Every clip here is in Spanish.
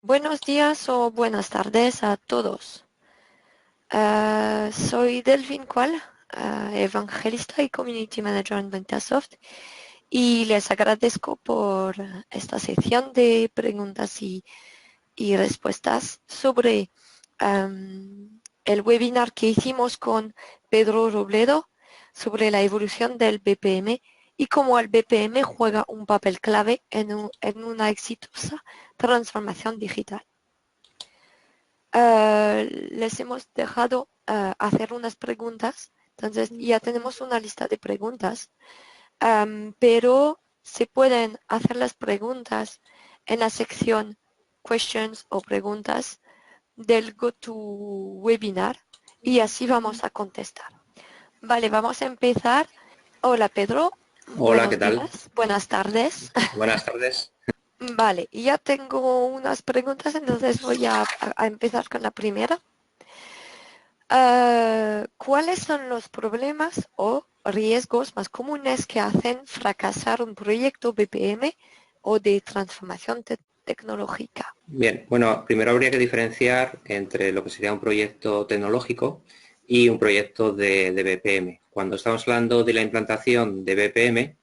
Buenos días o buenas tardes a todos. Soy Delphine Cual, evangelista y Community Manager en Ventasoft, y les agradezco por esta sección de preguntas y respuestas sobre el webinar que hicimos con Pedro Robledo sobre la evolución del BPM y cómo el BPM juega un papel clave en una exitosa transformación digital. Les hemos dejado hacer unas preguntas, entonces ya tenemos una lista de preguntas, pero se pueden hacer las preguntas en la sección questions o preguntas del GoToWebinar y así vamos a contestar. Vale, vamos a empezar. Hola Pedro, Hola, ¿qué buenos tal? días, buenas tardes. Buenas tardes. Vale, ya tengo unas preguntas, entonces voy a empezar con la primera. ¿Cuáles son los problemas o riesgos más comunes que hacen fracasar un proyecto BPM o de transformación tecnológica? Bien, bueno, primero habría que diferenciar entre lo que sería un proyecto tecnológico y un proyecto de BPM. Cuando estamos hablando de la implantación de BPM,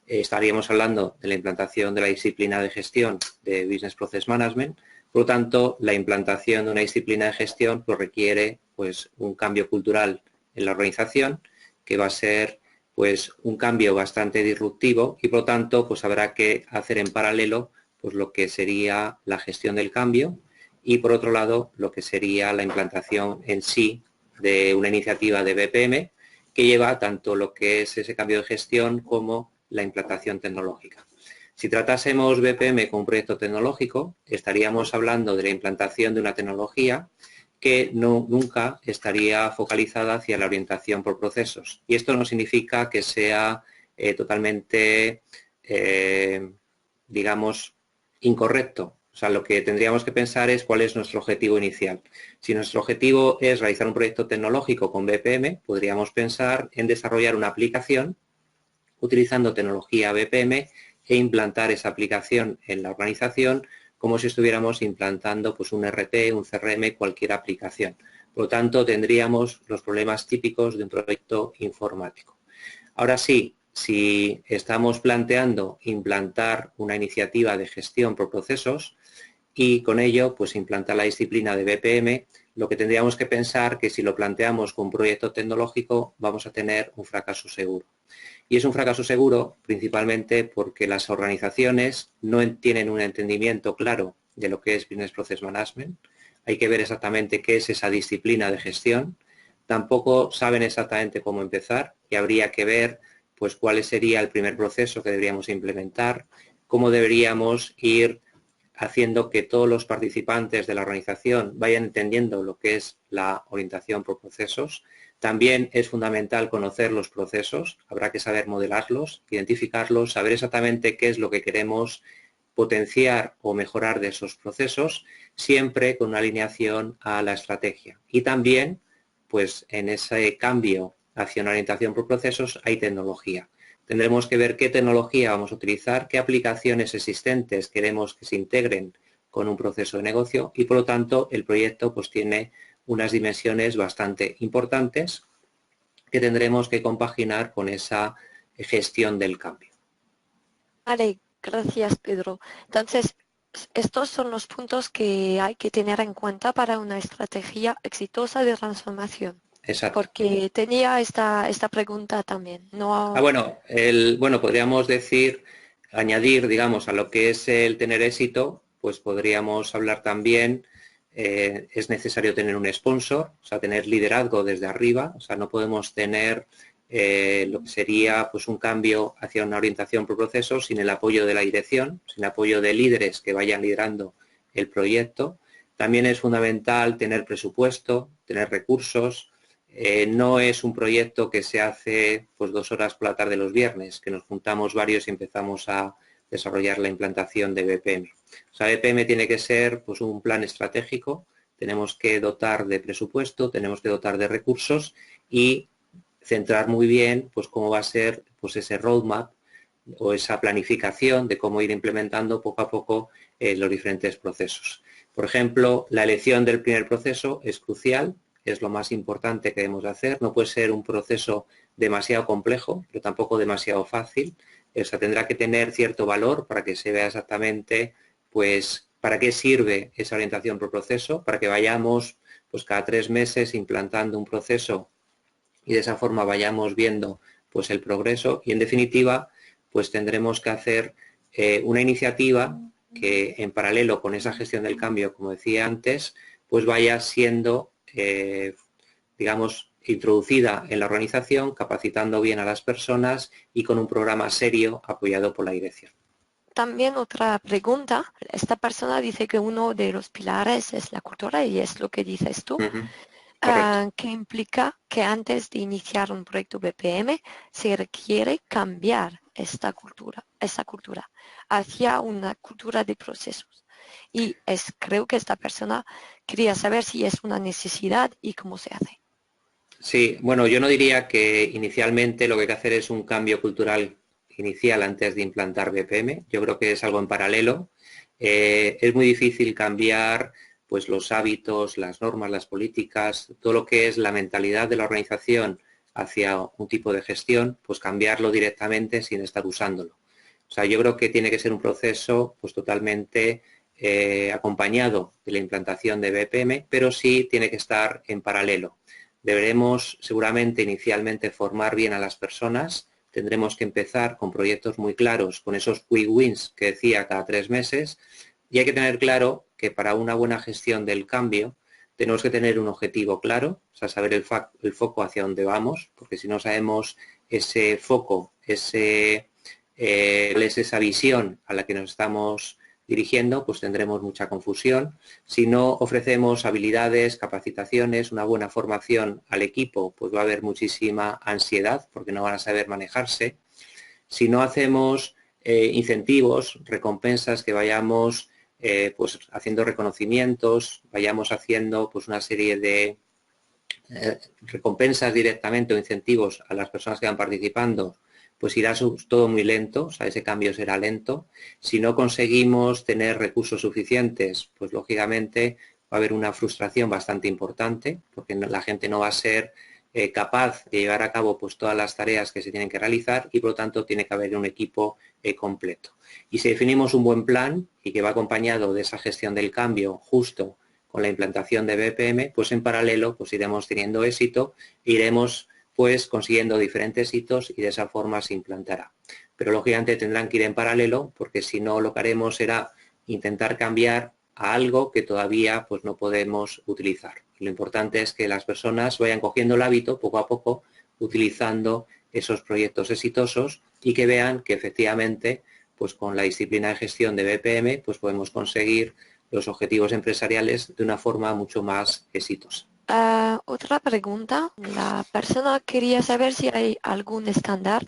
estaríamos hablando de la implantación de la disciplina de gestión de Business Process Management. Por lo tanto, la implantación de una disciplina de gestión pues, requiere pues, un cambio cultural en la organización, que va a ser pues, un cambio bastante disruptivo y, por lo tanto, pues, habrá que hacer en paralelo pues, lo que sería la gestión del cambio y, por otro lado, lo que sería la implantación en sí de una iniciativa de BPM que lleva tanto lo que es ese cambio de gestión como la implantación tecnológica. Si tratásemos BPM como un proyecto tecnológico, estaríamos hablando de la implantación de una tecnología que nunca estaría focalizada hacia la orientación por procesos. Y esto no significa que sea totalmente, digamos, incorrecto. O sea, lo que tendríamos que pensar es cuál es nuestro objetivo inicial. Si nuestro objetivo es realizar un proyecto tecnológico con BPM, podríamos pensar en desarrollar una aplicación utilizando tecnología BPM e implantar esa aplicación en la organización como si estuviéramos implantando pues, un RP, un CRM, cualquier aplicación. Por lo tanto, tendríamos los problemas típicos de un proyecto informático. Ahora sí, si estamos planteando implantar una iniciativa de gestión por procesos y con ello pues implantar la disciplina de BPM, lo que tendríamos que pensar que si lo planteamos con un proyecto tecnológico vamos a tener un fracaso seguro. Y es un fracaso seguro principalmente porque las organizaciones no tienen un entendimiento claro de lo que es Business Process Management. Hay que ver exactamente qué es esa disciplina de gestión. Tampoco saben exactamente cómo empezar y habría que ver pues cuál sería el primer proceso que deberíamos implementar, cómo deberíamos ir haciendo que todos los participantes de la organización vayan entendiendo lo que es la orientación por procesos. También es fundamental conocer los procesos, habrá que saber modelarlos, identificarlos, saber exactamente qué es lo que queremos potenciar o mejorar de esos procesos, siempre con una alineación a la estrategia. Y también, pues en ese cambio hacia una orientación por procesos hay tecnología. Tendremos que ver qué tecnología vamos a utilizar, qué aplicaciones existentes queremos que se integren con un proceso de negocio y, por lo tanto, el proyecto pues tiene unas dimensiones bastante importantes que tendremos que compaginar con esa gestión del cambio. Vale, gracias Pedro. Entonces, estos son los puntos que hay que tener en cuenta para una estrategia exitosa de transformación. Exacto. Porque tenía esta pregunta también. No, Bueno, podríamos decir, añadir, digamos, a lo que es el tener éxito, pues podríamos hablar también, es necesario tener un sponsor, o sea, tener liderazgo desde arriba, o sea, no podemos tener lo que sería pues un cambio hacia una orientación por procesos sin el apoyo de la dirección, sin el apoyo de líderes que vayan liderando el proyecto. También es fundamental tener presupuesto, tener recursos. No es un proyecto que se hace pues 2 horas por la tarde los viernes, que nos juntamos varios y empezamos a desarrollar la implantación de BPM. O sea, BPM tiene que ser pues un plan estratégico, tenemos que dotar de presupuesto, tenemos que dotar de recursos y centrar muy bien pues cómo va a ser pues ese roadmap o esa planificación de cómo ir implementando poco a poco los diferentes procesos. Por ejemplo, la elección del primer proceso es crucial, es lo más importante que debemos hacer. No puede ser un proceso demasiado complejo, pero tampoco demasiado fácil. O sea, tendrá que tener cierto valor para que se vea exactamente, pues, para qué sirve esa orientación por proceso, para que vayamos, pues, cada 3 meses implantando un proceso y de esa forma vayamos viendo, pues, el progreso. Y, en definitiva, pues tendremos que hacer una iniciativa que, en paralelo con esa gestión del cambio, como decía antes, pues vaya siendo, digamos, introducida en la organización, capacitando bien a las personas y con un programa serio apoyado por la dirección. También otra pregunta. Esta persona dice que uno de los pilares es la cultura y es lo que dices tú. Correcto. Que implica que antes de iniciar un proyecto BPM se requiere cambiar esa cultura hacia una cultura de procesos. Y creo que esta persona quería saber si es una necesidad y cómo se hace. Sí, bueno, yo no diría que inicialmente lo que hay que hacer es un cambio cultural inicial antes de implantar BPM. Yo creo que es algo en paralelo. Es muy difícil cambiar, pues, los hábitos, las normas, las políticas, todo lo que es la mentalidad de la organización hacia un tipo de gestión, pues cambiarlo directamente sin estar usándolo. O sea, yo creo que tiene que ser un proceso, pues, totalmente acompañado de la implantación de BPM, pero sí tiene que estar en paralelo. Deberemos seguramente inicialmente formar bien a las personas. Tendremos que empezar con proyectos muy claros, con esos quick wins que decía cada 3 meses. Y hay que tener claro que para una buena gestión del cambio tenemos que tener un objetivo claro, o sea, saber el foco hacia dónde vamos, porque si no sabemos ese foco, esa visión a la que nos estamos dirigiendo, pues tendremos mucha confusión. Si no ofrecemos habilidades, capacitaciones, una buena formación al equipo, pues va a haber muchísima ansiedad porque no van a saber manejarse. Si no hacemos incentivos, recompensas, que vayamos pues haciendo reconocimientos, vayamos haciendo, pues, una serie de recompensas directamente o incentivos a las personas que van participando, pues irá todo muy lento, o sea, ese cambio será lento. Si no conseguimos tener recursos suficientes, pues lógicamente va a haber una frustración bastante importante, porque la gente no va a ser capaz de llevar a cabo, pues, todas las tareas que se tienen que realizar, y por lo tanto tiene que haber un equipo completo. Y si definimos un buen plan y que va acompañado de esa gestión del cambio justo con la implantación de BPM, pues en paralelo pues iremos teniendo éxito, iremos pues consiguiendo diferentes hitos y de esa forma se implantará. Pero lógicamente tendrán que ir en paralelo, porque si no, lo que haremos será intentar cambiar a algo que todavía pues no podemos utilizar. Lo importante es que las personas vayan cogiendo el hábito poco a poco, utilizando esos proyectos exitosos, y que vean que efectivamente pues con la disciplina de gestión de BPM pues podemos conseguir los objetivos empresariales de una forma mucho más exitosa. Otra pregunta. La persona quería saber si hay algún estándar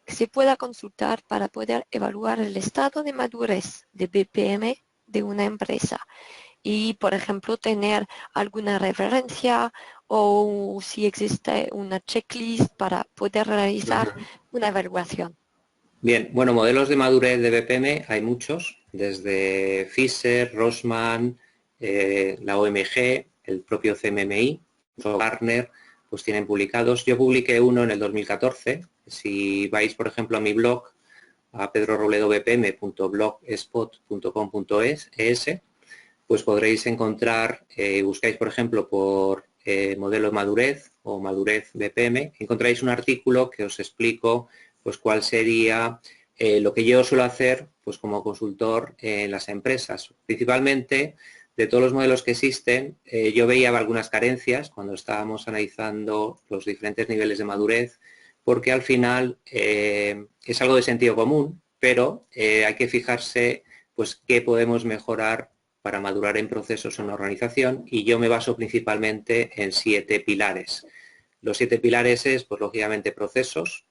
que se pueda consultar para poder evaluar el estado de madurez de BPM de una empresa y, por ejemplo, tener alguna referencia o si existe una checklist para poder realizar una evaluación. Bien, bueno, modelos de madurez de BPM hay muchos, desde Fisher, Rossmann, la OMG, el propio CMMI, Gartner, pues tienen publicados. Yo publiqué uno en el 2014. Si vais, por ejemplo, a mi blog, a pedrorobledobpm.blogspot.com.es, pues podréis encontrar, buscáis, por ejemplo, por modelo de madurez o madurez BPM, encontráis un artículo que os explico pues cuál sería lo que yo suelo hacer pues como consultor en las empresas. Principalmente, de todos los modelos que existen, yo veía algunas carencias cuando estábamos analizando los diferentes niveles de madurez, porque al final es algo de sentido común, pero hay que fijarse pues qué podemos mejorar para madurar en procesos en una organización, y yo me baso principalmente en 7 pilares. Los 7 pilares es, pues lógicamente, procesos.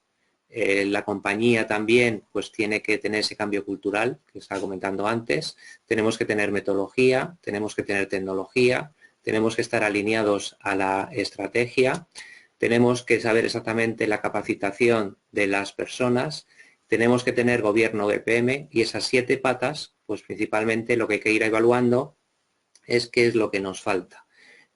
La compañía también pues tiene que tener ese cambio cultural que estaba comentando antes. Tenemos que tener metodología, tenemos que tener tecnología, tenemos que estar alineados a la estrategia, tenemos que saber exactamente la capacitación de las personas, tenemos que tener gobierno BPM y esas 7 patas, pues principalmente lo que hay que ir evaluando es qué es lo que nos falta.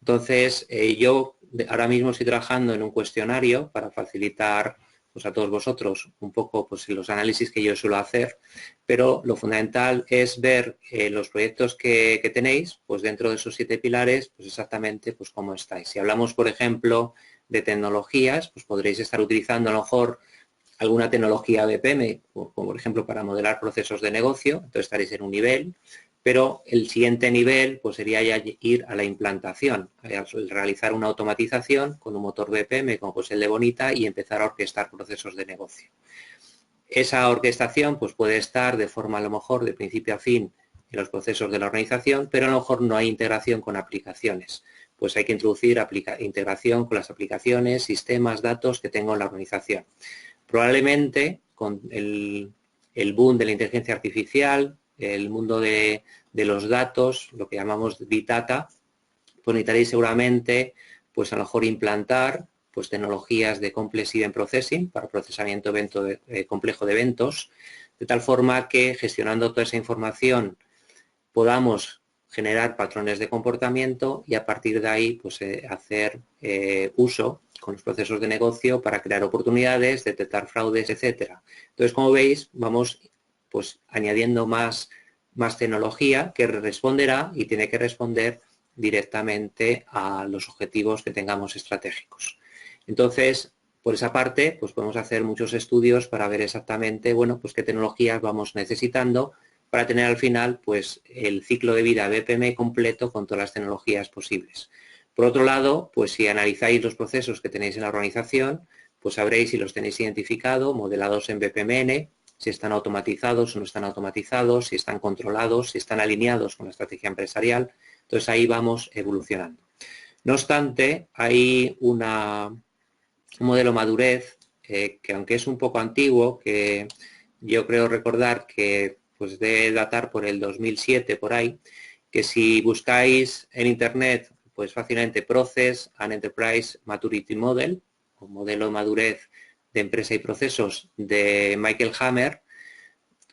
Entonces, yo ahora mismo estoy trabajando en un cuestionario para facilitar pues, a todos vosotros un poco pues, los análisis que yo suelo hacer, pero lo fundamental es ver los proyectos que tenéis, pues dentro de esos 7 pilares, pues exactamente pues cómo estáis. Si hablamos, por ejemplo, de tecnologías, pues podréis estar utilizando a lo mejor alguna tecnología BPM, como por ejemplo para modelar procesos de negocio, entonces estaréis en un nivel, pero el siguiente nivel pues sería ya ir a la implantación, realizar una automatización con un motor BPM como pues el de Bonita y empezar a orquestar procesos de negocio. Esa orquestación pues puede estar de forma a lo mejor de principio a fin en los procesos de la organización, pero a lo mejor no hay integración con aplicaciones. Pues hay que introducir integración con las aplicaciones, sistemas, datos que tengo en la organización. Probablemente con el boom de la inteligencia artificial, el mundo de los datos, lo que llamamos Big Data, pues necesitaréis seguramente, pues a lo mejor implantar pues tecnologías de Complex Event Processing para procesamiento complejo de eventos, de tal forma que gestionando toda esa información podamos generar patrones de comportamiento y a partir de ahí pues hacer uso con los procesos de negocio para crear oportunidades, detectar fraudes, etcétera. Entonces, como veis, vamos pues añadiendo más tecnología que responderá y tiene que responder directamente a los objetivos que tengamos estratégicos. Entonces, por esa parte, pues podemos hacer muchos estudios para ver exactamente, bueno, pues qué tecnologías vamos necesitando para tener al final, pues, el ciclo de vida BPM completo con todas las tecnologías posibles. Por otro lado, pues si analizáis los procesos que tenéis en la organización, pues sabréis si los tenéis identificado, modelados en BPMN, si están automatizados o no están automatizados, si están controlados, si están alineados con la estrategia empresarial. Entonces ahí vamos evolucionando. No obstante, hay un modelo madurez que aunque es un poco antiguo, que yo creo recordar que pues debe datar por el 2007 por ahí, que si buscáis en internet pues fácilmente Process and Enterprise Maturity Model, o modelo de madurez de empresa y procesos de Michael Hammer,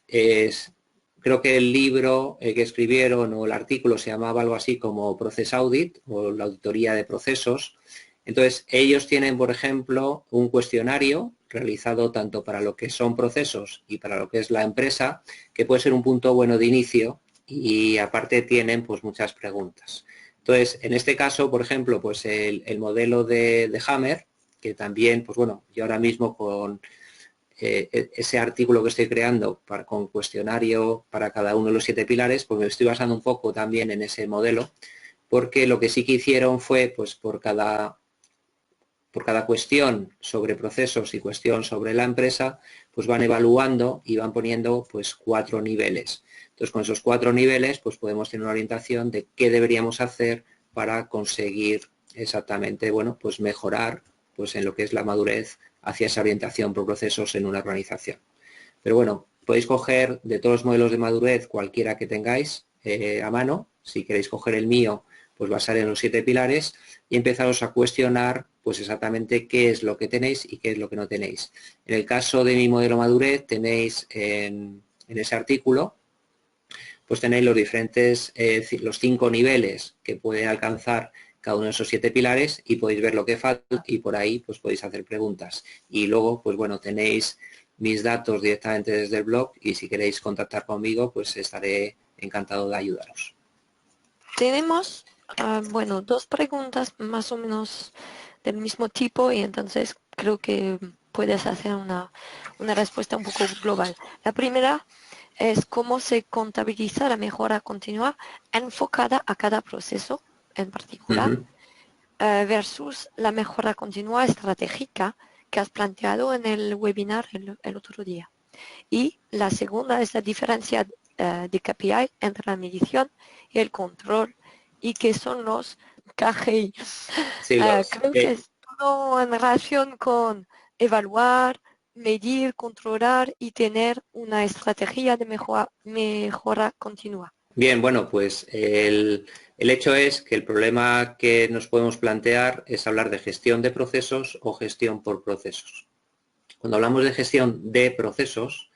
creo que el libro que escribieron o el artículo se llamaba algo así como Process Audit o la auditoría de procesos. Entonces, ellos tienen, por ejemplo, un cuestionario realizado tanto para lo que son procesos y para lo que es la empresa, que puede ser un punto bueno de inicio y aparte tienen pues muchas preguntas. Entonces, en este caso, por ejemplo, pues el modelo de Hammer, que también, pues bueno, yo ahora mismo con ese artículo que estoy creando con cuestionario para cada uno de los 7 pilares, pues me estoy basando un poco también en ese modelo, porque lo que sí que hicieron fue, pues por cada cuestión sobre procesos y cuestión sobre la empresa, pues van evaluando y van poniendo pues 4 niveles. Entonces, con esos 4 niveles, pues podemos tener una orientación de qué deberíamos hacer para conseguir exactamente, bueno, pues mejorar pues en lo que es la madurez hacia esa orientación por procesos en una organización. Pero bueno, podéis coger de todos los modelos de madurez cualquiera que tengáis a mano. Si queréis coger el mío, pues basar en los 7 pilares y empezaros a cuestionar pues exactamente qué es lo que tenéis y qué es lo que no tenéis. En el caso de mi modelo madurez tenéis en ese artículo pues tenéis los diferentes, los 5 niveles que pueden alcanzar cada uno de esos 7 pilares y podéis ver lo que falta y por ahí pues podéis hacer preguntas. Y luego pues bueno, tenéis mis datos directamente desde el blog y si queréis contactar conmigo pues estaré encantado de ayudaros. Tenemos, bueno, 2 preguntas más o menos del mismo tipo y entonces creo que puedes hacer una respuesta un poco global. La primera es cómo se contabiliza la mejora continua enfocada a cada proceso en particular versus la mejora continua estratégica que has planteado en el webinar el otro día. Y la segunda es la diferencia de KPI entre la medición y el control y qué son los KGI. Sí, Creo que es todo en relación con evaluar, medir, controlar y tener una estrategia de mejora continua. Bien, bueno, pues el hecho es que el problema que nos podemos plantear es hablar de gestión de procesos o gestión por procesos. Cuando hablamos de gestión de procesos,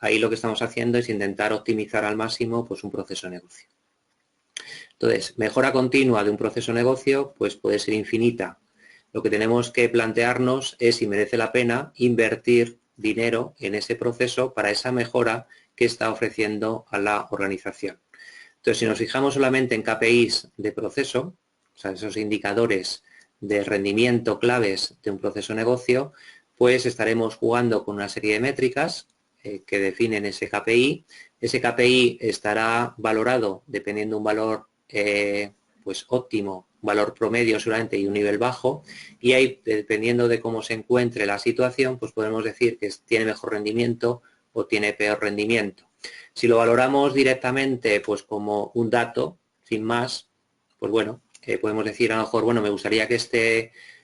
ahí lo que estamos haciendo es intentar optimizar al máximo pues, un proceso de negocio. Entonces, mejora continua de un proceso de negocio pues puede ser infinita. Lo que tenemos que plantearnos es si merece la pena invertir dinero en ese proceso para esa mejora que está ofreciendo a la organización. Entonces, si nos fijamos solamente en KPIs de proceso, o sea, esos indicadores de rendimiento claves de un proceso de negocio, pues estaremos jugando con una serie de métricas que definen ese KPI. Ese KPI estará valorado dependiendo de un valor pues óptimo, valor promedio seguramente y un nivel bajo, y ahí dependiendo de cómo se encuentre la situación, pues podemos decir que tiene mejor rendimiento o tiene peor rendimiento. Si lo valoramos directamente pues como un dato, sin más, pues bueno, podemos decir a lo mejor, bueno, me gustaría que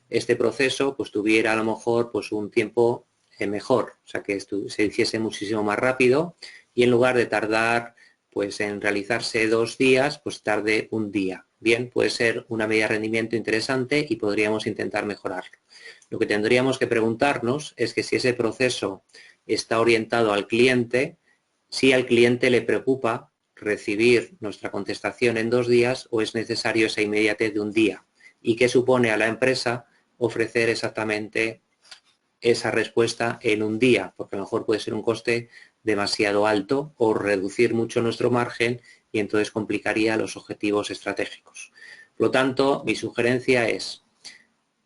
este proceso pues tuviera a lo mejor pues un tiempo mejor, o sea que se hiciese muchísimo más rápido y en lugar de tardar pues en realizarse 2 días, pues tarde un día. Bien, puede ser una medida de rendimiento interesante y podríamos intentar mejorarlo. Lo que tendríamos que preguntarnos es que si ese proceso está orientado al cliente, si al cliente le preocupa recibir nuestra contestación en 2 días o es necesario esa inmediatez de un día y qué supone a la empresa ofrecer exactamente esa respuesta en un día, porque a lo mejor puede ser un coste demasiado alto o reducir mucho nuestro margen y entonces complicaría los objetivos estratégicos. Por lo tanto, mi sugerencia es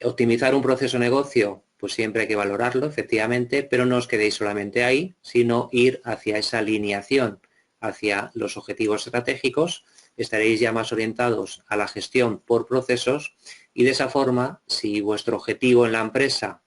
optimizar un proceso de negocio, pues siempre hay que valorarlo, efectivamente, pero no os quedéis solamente ahí, sino ir hacia esa alineación, hacia los objetivos estratégicos, estaréis ya más orientados a la gestión por procesos y de esa forma, si vuestro objetivo en la empresa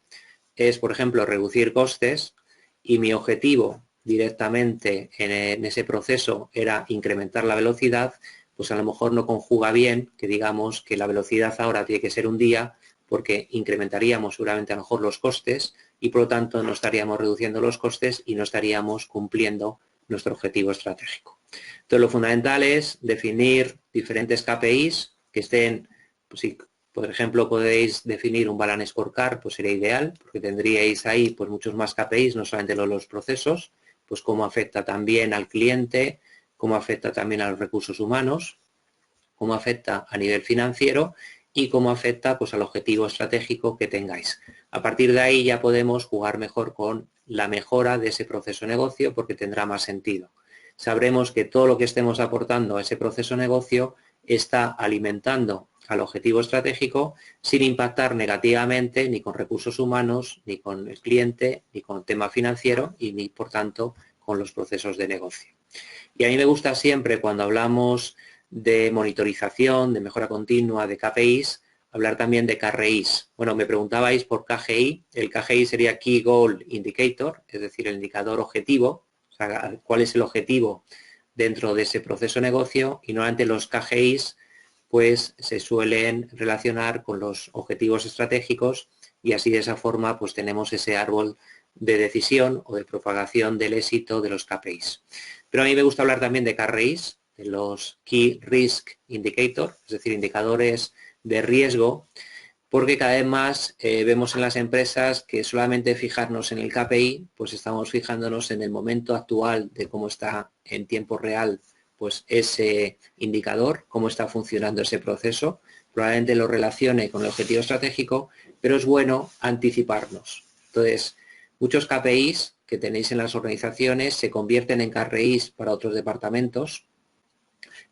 es, por ejemplo, reducir costes y mi objetivo directamente en ese proceso era incrementar la velocidad, pues a lo mejor no conjuga bien que digamos que la velocidad ahora tiene que ser un día porque incrementaríamos seguramente a lo mejor los costes y por lo tanto no estaríamos reduciendo los costes y no estaríamos cumpliendo nuestro objetivo estratégico. Entonces lo fundamental es definir diferentes KPIs que estén, pues si por ejemplo podéis definir un balance scorecard, pues sería ideal porque tendríais ahí pues muchos más KPIs, no solamente los procesos, pues cómo afecta también al cliente, cómo afecta también a los recursos humanos, cómo afecta a nivel financiero y cómo afecta pues al objetivo estratégico que tengáis. A partir de ahí ya podemos jugar mejor con la mejora de ese proceso de negocio porque tendrá más sentido. Sabremos que todo lo que estemos aportando a ese proceso de negocio está alimentando al objetivo estratégico sin impactar negativamente ni con recursos humanos, ni con el cliente, ni con el tema financiero y ni por tanto con los procesos de negocio. Y a mí me gusta siempre cuando hablamos de monitorización, de mejora continua, de KPIs, hablar también de KRIs. Bueno, me preguntabais por KGI. El KGI sería Key Goal Indicator, es decir, el indicador objetivo, o sea, cuál es el objetivo dentro de ese proceso de negocio y normalmente los KGIs pues se suelen relacionar con los objetivos estratégicos y así de esa forma pues tenemos ese árbol de decisión o de propagación del éxito de los KPIs. Pero a mí me gusta hablar también de KRIs, de los Key Risk Indicator, es decir, indicadores de riesgo, porque cada vez más vemos en las empresas que solamente fijarnos en el KPI, pues estamos fijándonos en el momento actual de cómo está en tiempo real pues ese indicador, cómo está funcionando ese proceso, probablemente lo relacione con el objetivo estratégico, pero es bueno anticiparnos. Entonces, muchos KPIs que tenéis en las organizaciones se convierten en KRIs para otros departamentos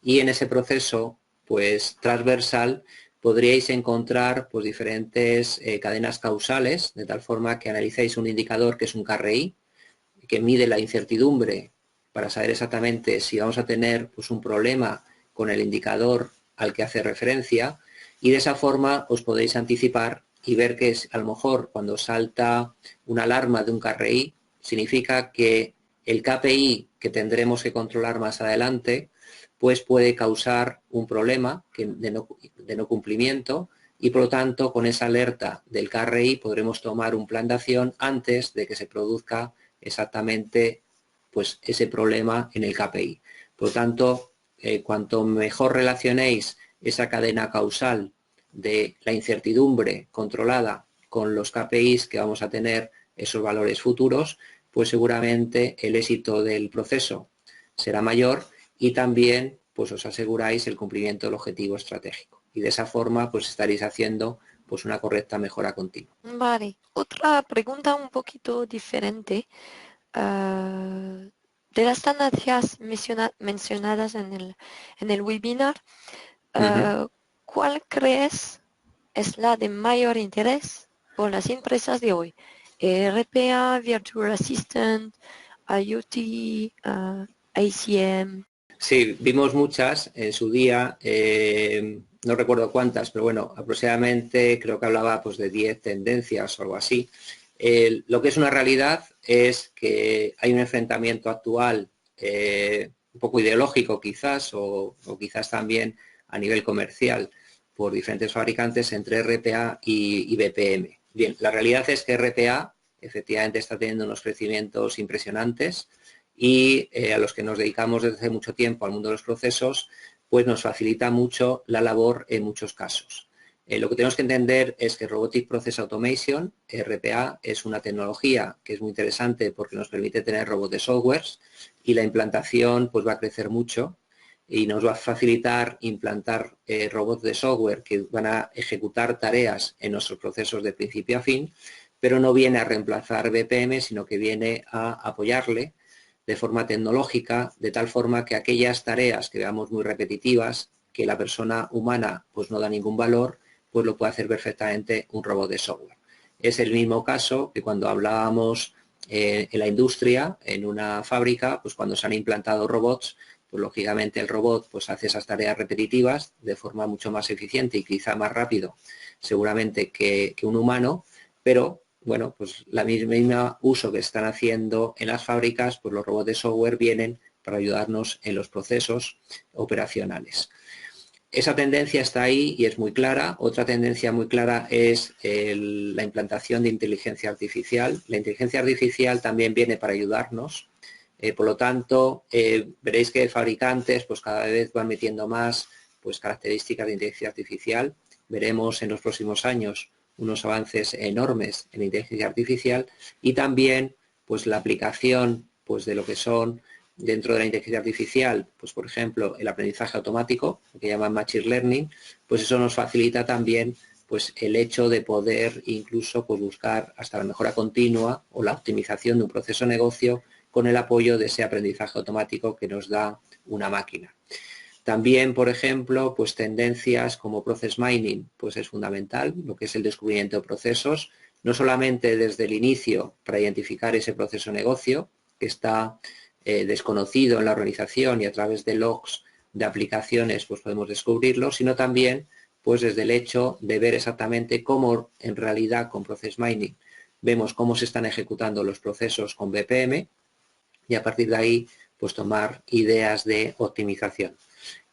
y en ese proceso pues transversal podríais encontrar pues diferentes cadenas causales, de tal forma que analicéis un indicador que es un KRI, que mide la incertidumbre para saber exactamente si vamos a tener pues, un problema con el indicador al que hace referencia y de esa forma os podéis anticipar y ver que a lo mejor cuando salta una alarma de un KRI significa que el KPI que tendremos que controlar más adelante pues puede causar un problema de no cumplimiento y por lo tanto con esa alerta del KRI podremos tomar un plan de acción antes de que se produzca exactamente pues ese problema en el KPI. Por lo tanto, cuanto mejor relacionéis esa cadena causal de la incertidumbre controlada con los KPIs que vamos a tener esos valores futuros, pues seguramente el éxito del proceso será mayor y también pues os aseguráis el cumplimiento del objetivo estratégico. Y de esa forma pues estaréis haciendo pues una correcta mejora continua. Vale, otra pregunta un poquito diferente. De las tendencias mencionadas en el webinar, ¿cuál crees es la de mayor interés por las empresas de hoy? RPA, Virtual Assistant, IoT, ACM. Sí, vimos muchas en su día, no recuerdo cuántas, pero bueno, aproximadamente creo que hablaba pues de 10 tendencias o algo así. Lo que es una realidad es que hay un enfrentamiento actual un poco ideológico quizás o quizás también a nivel comercial por diferentes fabricantes entre RPA y BPM. Bien, la realidad es que RPA efectivamente está teniendo unos crecimientos impresionantes y a los que nos dedicamos desde hace mucho tiempo al mundo de los procesos, pues nos facilita mucho la labor en muchos casos. Lo que tenemos que entender es que Robotic Process Automation, RPA, es una tecnología que es muy interesante porque nos permite tener robots de softwares y la implantación pues va a crecer mucho y nos va a facilitar implantar robots de software que van a ejecutar tareas en nuestros procesos de principio a fin, pero no viene a reemplazar BPM, sino que viene a apoyarle de forma tecnológica, de tal forma que aquellas tareas que veamos muy repetitivas, que la persona humana pues no da ningún valor, pues lo puede hacer perfectamente un robot de software. Es el mismo caso que cuando hablábamos en la industria, en una fábrica, pues cuando se han implantado robots, pues lógicamente el robot pues hace esas tareas repetitivas de forma mucho más eficiente y quizá más rápido, seguramente que un humano, pero bueno, pues la misma uso que están haciendo en las fábricas, pues los robots de software vienen para ayudarnos en los procesos operacionales. Esa tendencia está ahí y es muy clara. Otra tendencia muy clara es la implantación de inteligencia artificial. La inteligencia artificial también viene para ayudarnos. Por lo tanto, veréis que fabricantes pues cada vez van metiendo más pues características de inteligencia artificial. Veremos en los próximos años unos avances enormes en inteligencia artificial y también pues la aplicación pues de lo que son dentro de la inteligencia artificial, pues por ejemplo el aprendizaje automático, lo que llaman machine learning, pues eso nos facilita también pues el hecho de poder incluso pues buscar hasta la mejora continua o la optimización de un proceso de negocio con el apoyo de ese aprendizaje automático que nos da una máquina. También, por ejemplo, pues tendencias como Process Mining, pues es fundamental, lo que es el descubrimiento de procesos, no solamente desde el inicio para identificar ese proceso de negocio que está desconocido en la organización y a través de logs de aplicaciones pues podemos descubrirlo, sino también pues desde el hecho de ver exactamente cómo en realidad con Process Mining vemos cómo se están ejecutando los procesos con BPM y a partir de ahí pues tomar ideas de optimización.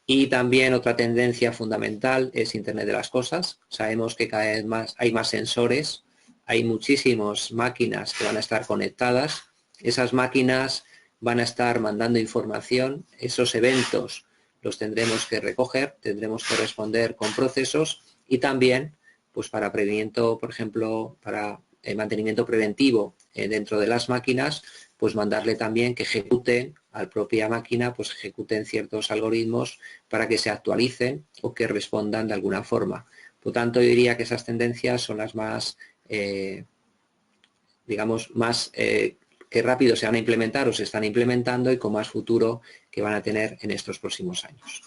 Y también otra tendencia fundamental es Internet de las cosas. Sabemos que cada vez más hay más sensores, hay muchísimas máquinas que van a estar conectadas. Esas máquinas van a estar mandando información, esos eventos los tendremos que recoger, tendremos que responder con procesos y también pues para prevenimiento, por ejemplo, para el mantenimiento preventivo dentro de las máquinas, pues mandarle también que ejecuten a la propia máquina, pues ejecuten ciertos algoritmos para que se actualicen o que respondan de alguna forma. Por tanto, yo diría que esas tendencias son las más, digamos, más que rápido se van a implementar o se están implementando y con más futuro que van a tener en estos próximos años.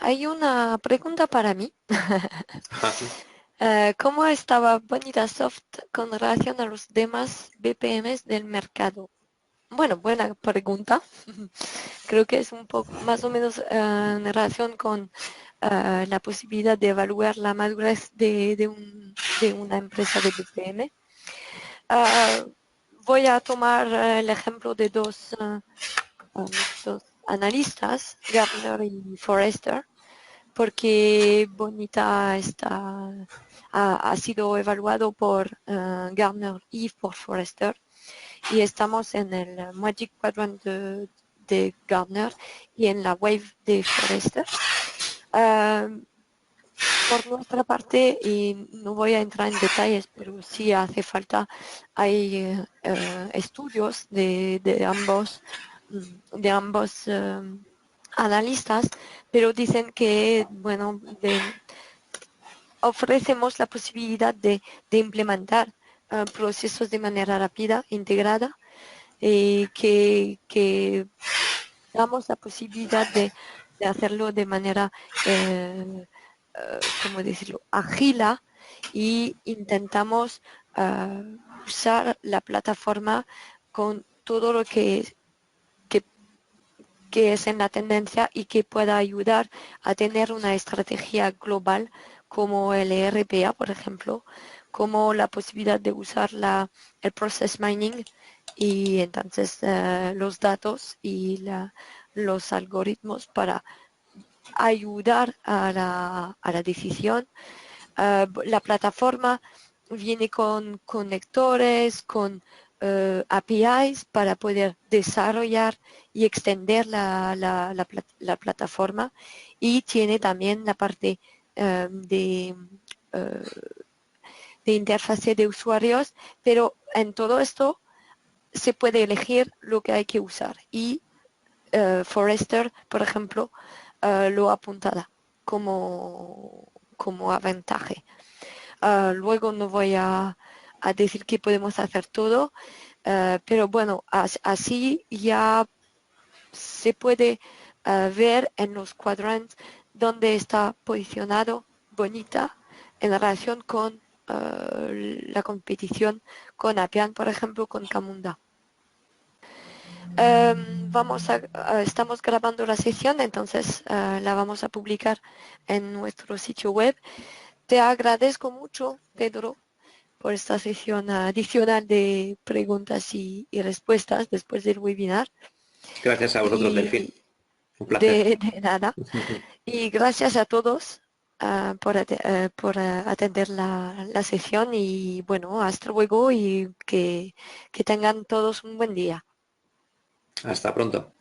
Hay una pregunta para mí. ¿Cómo estaba Bonidasoft con relación a los demás BPMs del mercado? Bueno, buena pregunta. Creo que es un poco más o menos en relación con la posibilidad de evaluar la madurez de una empresa de BPM. Voy a tomar el ejemplo de dos analistas, Gartner y Forrester, porque Bonita ha sido evaluado por Gartner y por Forrester y estamos en el Magic Quadrant de Gartner y en la Wave de Forrester. por nuestra parte, y no voy a entrar en detalles, pero sí hace falta, hay estudios de ambos analistas, pero dicen que, bueno, ofrecemos la posibilidad de implementar procesos de manera rápida, integrada, que damos la posibilidad de hacerlo de manera, ¿cómo decirlo?, ágil, y intentamos usar la plataforma con todo lo que, que es en la tendencia y que pueda ayudar a tener una estrategia global como el RPA, por ejemplo, como la posibilidad de usar el process mining y entonces los datos y los algoritmos para ayudar a la decisión. La plataforma viene con conectores, con APIs para poder desarrollar y extender la plataforma, y tiene también la parte uh, de interfase de usuarios, pero en todo esto se puede elegir lo que hay que usar, y Forrester, por ejemplo, lo apuntada como aventaje. Luego no voy a decir que podemos hacer todo, pero bueno, así ya se puede ver en los cuadrantes dónde está posicionado bonita en relación con la competición con Appian, por ejemplo, con Camunda. Estamos grabando la sesión, entonces la vamos a publicar en nuestro sitio web. Te agradezco mucho, Pedro, por esta sesión adicional de preguntas y respuestas después del webinar. Gracias a vosotros, Delfín. Y Un placer. de nada. Y gracias a todos por atender la sesión, y bueno, hasta luego, y que tengan todos un buen día. Hasta pronto.